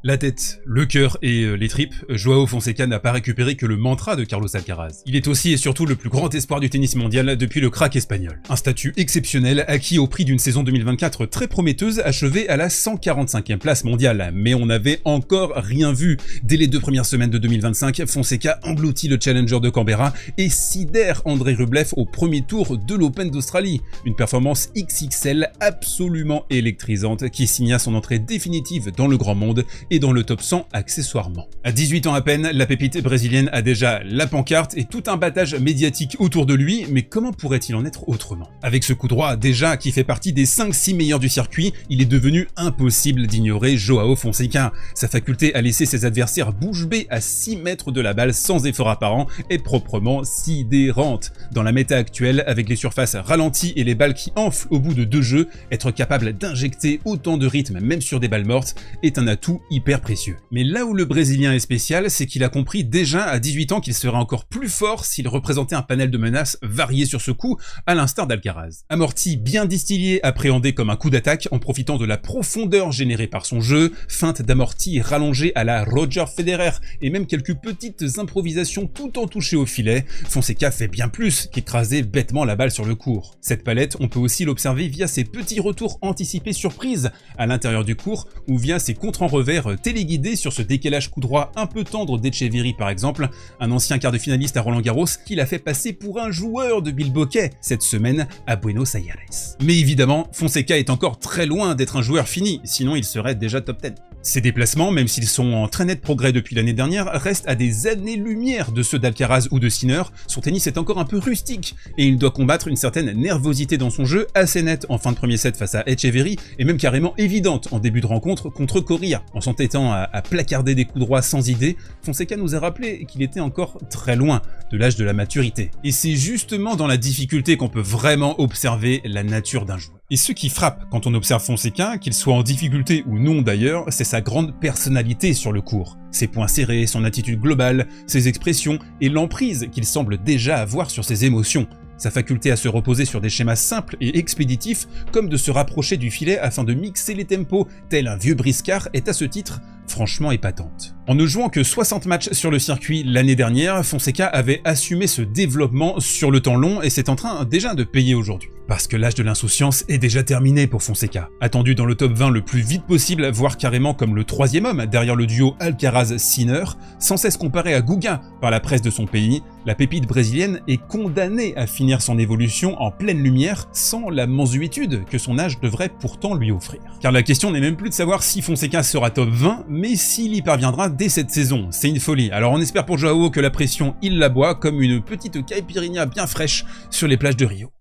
La tête, le cœur et les tripes, Joao Fonseca n'a pas récupéré que le mantra de Carlos Alcaraz. Il est aussi et surtout le plus grand espoir du tennis mondial depuis le crack espagnol. Un statut exceptionnel acquis au prix d'une saison 2024 très prometteuse achevée à la 145e place mondiale. Mais on n'avait encore rien vu. Dès les 2 premières semaines de 2025, Fonseca engloutit le challenger de Canberra et sidère Andrei Rublev au premier tour de l'Open d'Australie. Une performance XXL absolument électrisante qui signa son entrée définitive dans le grand monde et dans le top 100 accessoirement. À 18 ans à peine, la pépite brésilienne a déjà la pancarte et tout un battage médiatique autour de lui, mais comment pourrait-il en être autrement? Avec ce coup droit déjà qui fait partie des 5-6 meilleurs du circuit, il est devenu impossible d'ignorer Joao Fonseca. Sa faculté à laisser ses adversaires bouche bée à 6 mètres de la balle sans effort apparent est proprement sidérante. Dans la méta actuelle, avec les surfaces ralenties et les balles qui enflent au bout de 2 jeux, être capable d'injecter autant de rythme même sur des balles mortes est un atout hyper précieux. Mais là où le Brésilien est spécial, c'est qu'il a compris déjà à 18 ans qu'il serait encore plus fort s'il représentait un panel de menaces varié sur ce coup, à l'instar d'Alcaraz. Amorti bien distillé, appréhendé comme un coup d'attaque en profitant de la profondeur générée par son jeu, feinte d'amorti rallongée à la Roger Federer et même quelques petites improvisations tout en touché au filet, Fonseca fait bien plus qu'écraser bêtement la balle sur le court. Cette palette, on peut aussi l'observer via ses petits retours anticipés surprises à l'intérieur du court ou via ses contres en revers téléguidés sur ce décalage coup droit un peu tendre d'Etcheverry par exemple, un ancien quart de finaliste à Roland Garros qui l'a fait passer pour un joueur de Bilboquet cette semaine à Buenos Aires. Mais évidemment, Fonseca est encore très loin d'être un joueur fini, sinon il serait déjà top 10. Ses déplacements, même s'ils sont en très net progrès depuis l'année dernière, restent à des années-lumière de ceux d'Alcaraz ou de Sinner. Son tennis est encore un peu rustique et il doit combattre une certaine nervosité dans son jeu assez nette en fin de premier set face à Etcheverry et même carrément évidente en début de rencontre contre Coria. En s'entêtant à placarder des coups droits sans idée, Fonseca nous a rappelé qu'il était encore très loin de l'âge de la maturité. Et c'est justement dans la difficulté qu'on peut vraiment observer la nature d'un joueur. Et ce qui frappe quand on observe Fonseca, qu'il soit en difficulté ou non d'ailleurs, c'est sa grande personnalité sur le court. Ses points serrés, son attitude globale, ses expressions et l'emprise qu'il semble déjà avoir sur ses émotions. Sa faculté à se reposer sur des schémas simples et expéditifs, comme de se rapprocher du filet afin de mixer les tempos, tel un vieux briscard, est à ce titre franchement épatante. En ne jouant que 60 matchs sur le circuit l'année dernière, Fonseca avait assumé ce développement sur le temps long et c'est en train déjà de payer aujourd'hui. Parce que l'âge de l'insouciance est déjà terminé pour Fonseca. Attendu dans le top 20 le plus vite possible, voire carrément comme le 3e homme derrière le duo Alcaraz-Sinner, sans cesse comparé à Guga par la presse de son pays, la pépite brésilienne est condamnée à finir son évolution en pleine lumière sans la mansuétude que son âge devrait pourtant lui offrir. Car la question n'est même plus de savoir si Fonseca sera top 20, mais s'il y parviendra dès cette saison. C'est une folie. Alors on espère pour Joao que la pression, il la boit comme une petite caipirinha bien fraîche sur les plages de Rio.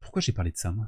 Pourquoi j'ai parlé de ça, moi ?